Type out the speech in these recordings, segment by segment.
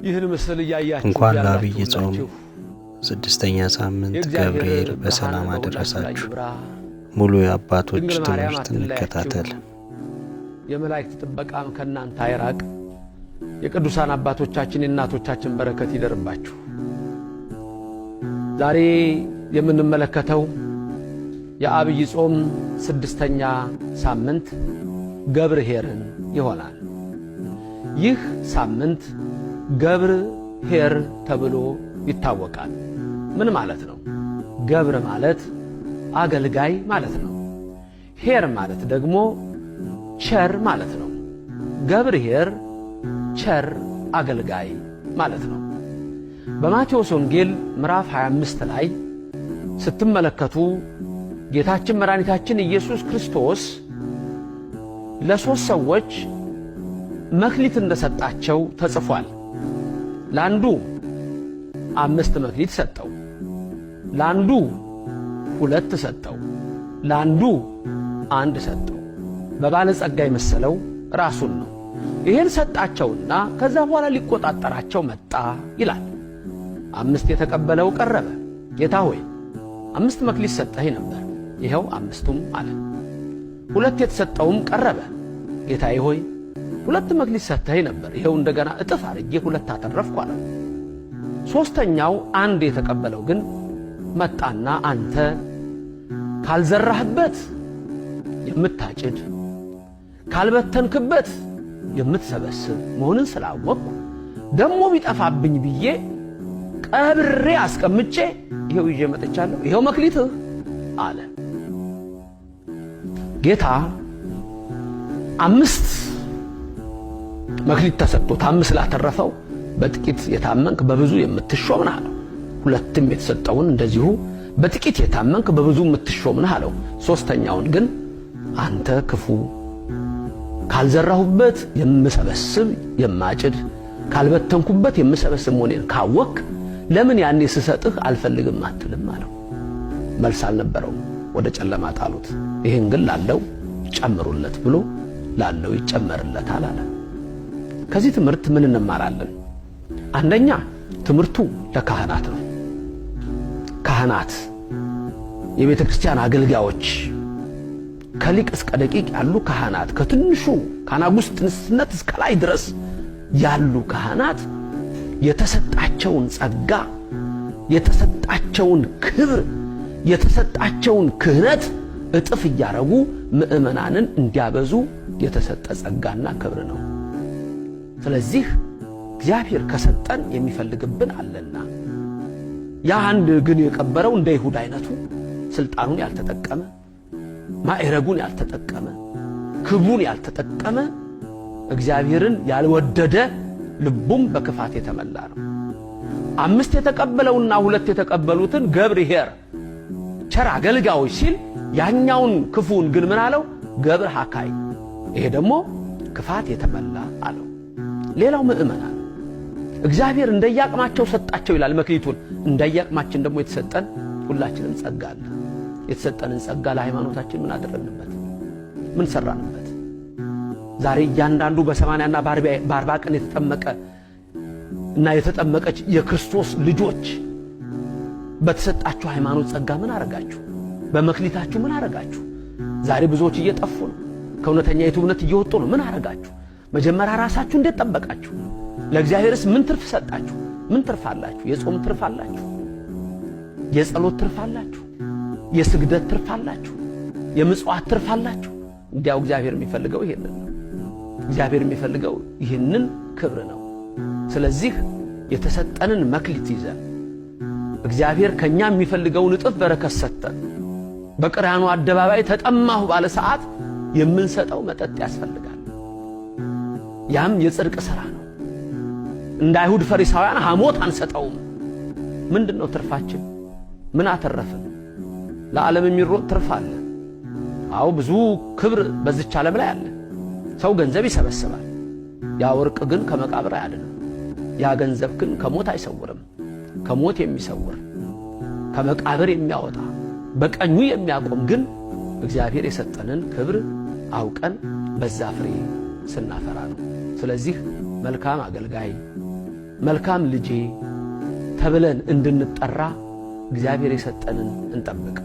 ይህን ምስል ያያችሁ እንኳን ለዐቢይ ጾም ስድስተኛ ሳምንት ገብርኄር በሰላም አደረሳችሁ። ሙሉ የአባቶች ትምህርት እንከታተል። የመላእክት ጥበቃም ከናንተ አይራቅ። የቅዱሳን አባቶቻችን የእናቶቻችን በረከት ይደርባችሁ። ዛሬ የምንመለከተው የዐቢይ ጾም ስድስተኛ ሳምንት ገብርኄርን ይሆናል። ይህ ሳምንት ገብርኄር ተብሎ ይታወቃል። ምን ማለት ነው? ገብር ማለት አገልጋይ ማለት ነው። ኄር ማለት ደግሞ ቸር ማለት ነው። ገብርኄር ቸር አገልጋይ ማለት ነው። በማቴዎስ ወንጌል ምዕራፍ 25 ላይ ስትመለከቱ ጌታችን መድኃኒታችን ኢየሱስ ክርስቶስ ለሶስት ሰዎች መክሊት እንደሰጣቸው ተጽፏል። ለአንዱ 5 መክሊት ሰጠው፣ ለአንዱ 2 ሰጠው፣ ለአንዱ 1 ሰጠው። በባለጸጋ የመሰለው ራሱን ነው። ይሄን ሰጣቸውና ከዛ በኋላ ሊቆጣጠራቸው መጣ ይላል። 5 የተቀበለው ቀረበ። ጌታ ሆይ 5 መክሊት ሰጠኸኝ ነበር፣ ይኸው 5ቱም አለ። 2 የተሰጠውም ቀረበ። ጌታዬ ሆይ 2 መክሊት ሰጠኸኝ ነበር፣ ይኸው እንደገና እጥፍ አድርጌ 2 አተረፍኩ አለ። 3ኛው 1 የተቀበለው ግን መጣና አንተ ካልዘራህበት የምታጭድ ካልበተንክበት የምትሰበስብ መሆንን ስላወቅኩ ደሞ ቢጠፋብኝ ብዬ ቀብሬ አስቀምጬ ይኸው ይዤ መጥቻለሁ፣ ይኸው መክሊትህ አለ። ጌታ 5 መክሊት ተሰጥቶት 5 ላተረፈው በጥቂት የታመንክ በብዙ የምትሾም ነህ አለው። 2ም የተሰጠውን እንደዚሁ በጥቂት የታመንክ በብዙ የምትሾም ነህ አለው። 3ኛውን ግን አንተ ክፉ ካልዘራሁበት የምሰበስብ የማጭድ ካልበተንኩበት የምሰበስብ መሆኔን ካወቅ ለምን ያኔ ስሰጥህ አልፈልግም አትልም አለው። መልስ አልነበረውም። ወደ ጨለማ ጣሉት። ይህን ግን ላለው ጨምሩለት ብሎ ላለው ይጨመርለታል አለ። ከዚህ ትምህርት ምን እንማራለን? አንደኛ ትምህርቱ ለካህናት ነው። ካህናት የቤተ ክርስቲያን አገልጋዮች ከሊቅ እስከ ደቂቅ ያሉ ካህናት ከትንሹ ከአናጉስጥነት እስከ ላይ ድረስ ያሉ ካህናት የተሰጣቸውን ጸጋ፣ የተሰጣቸውን ክብር፣ የተሰጣቸውን ክህነት እጥፍ እያረጉ ምእመናንን እንዲያበዙ የተሰጠ ጸጋና ክብር ነው። ስለዚህ እግዚአብሔር ከሰጠን የሚፈልግብን አለና ያ አንድ ግን የቀበረው እንደ ይሁዳ አይነቱ ስልጣኑን ያልተጠቀመ ማዕረጉን ያልተጠቀመ ክብሩን ያልተጠቀመ እግዚአብሔርን ያልወደደ ልቡም በክፋት የተመላ ነው። 5 የተቀበለውና 2 የተቀበሉትን ገብርኄር ቸር አገልጋዮች ሲል ያኛውን ክፉን ግን ምን አለው? ገብር ሐካይ፣ ይሄ ደግሞ ክፋት የተመላ አለው። ሌላው ምእመናን እግዚአብሔር እንደያቅማቸው ሰጣቸው ይላል መክሊቱን። እንደያቅማችን ደግሞ የተሰጠን ሁላችንም ጸጋ አለ። የተሰጠንን ጸጋ ለሃይማኖታችን ምን አደረግንበት? ምን ሰራንበት? ዛሬ እያንዳንዱ በ80ና በ40 ቀን የተጠመቀ እና የተጠመቀች የክርስቶስ ልጆች በተሰጣችሁ ሃይማኖት ጸጋ ምን አረጋችሁ? በመክሊታችሁ ምን አረጋችሁ? ዛሬ ብዙዎች እየጠፉ ነው። ከእውነተኛ እምነት እየወጡ ነው። ምን አረጋችሁ? መጀመሪያ ራሳችሁ እንዴት ጠበቃችሁ? ለእግዚአብሔርስ ምን ትርፍ ሰጣችሁ? ምን ትርፍ አላችሁ? የጾም ትርፍ አላችሁ? የጸሎት ትርፍ አላችሁ? የስግደት ትርፍ አላችሁ? የምጽዋት ትርፍ አላችሁ? እንዲያው እግዚአብሔር የሚፈልገው ይሄንን ነው። እግዚአብሔር የሚፈልገው ይሄንን ክብር ነው። ስለዚህ የተሰጠንን መክሊት ይዘን እግዚአብሔር ከኛ የሚፈልገውን እጥፍ በረከት ሰጠን በቀራንዮ አደባባይ ተጠማሁ ባለ ሰዓት የምንሰጠው መጠጥ ያስፈልጋል። ያም የጽድቅ ሥራ ነው። እንደ አይሁድ ፈሪሳውያን ሐሞት አንሰጠውም። ምንድነው ትርፋችን? ምን አተረፍን? ለዓለም የሚሮጥ ትርፍ አለ። አዎ ብዙ ክብር በዚች ዓለም ላይ አለ። ሰው ገንዘብ ይሰበስባል። ያ ወርቅ ግን ከመቃብር አያድንም። ያ ገንዘብ ግን ከሞት አይሰውርም። ከሞት የሚሰውር ከመቃብር የሚያወጣ በቀኙ የሚያቆም ግን እግዚአብሔር የሰጠንን ክብር አውቀን በዛ ፍሬ ስናፈራ ነው። ስለዚህ መልካም አገልጋይ መልካም ልጄ ተብለን እንድንጠራ እግዚአብሔር የሰጠንን እንጠብቅ።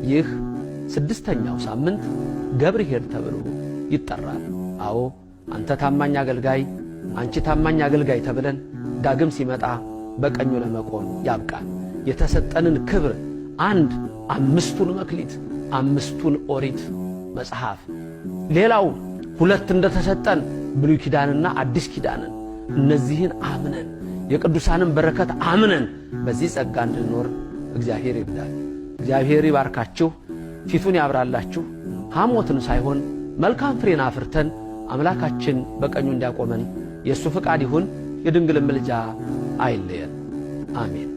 ይህ 6ኛው ሳምንት ገብርኄር ተብሎ ይጠራል። አዎ አንተ ታማኝ አገልጋይ፣ አንቺ ታማኝ አገልጋይ ተብለን ዳግም ሲመጣ በቀኙ ለመቆም ያብቃል። የተሰጠንን ክብር 5ቱን መክሊት 5ቱን ኦሪት መጽሐፍ ሌላው 2 እንደተሰጠን ብሉይ ኪዳንና አዲስ ኪዳንን እነዚህን አምነን የቅዱሳንን በረከት አምነን በዚህ ጸጋ እንድንኖር እግዚአብሔር ይርዳል። እግዚአብሔር ይባርካችሁ፣ ፊቱን ያብራላችሁ። ሐሞትን ሳይሆን መልካም ፍሬን አፍርተን አምላካችን በቀኙ እንዲያቆመን የእሱ ፍቃድ ይሁን። የድንግል ምልጃ አይለየን። አሜን።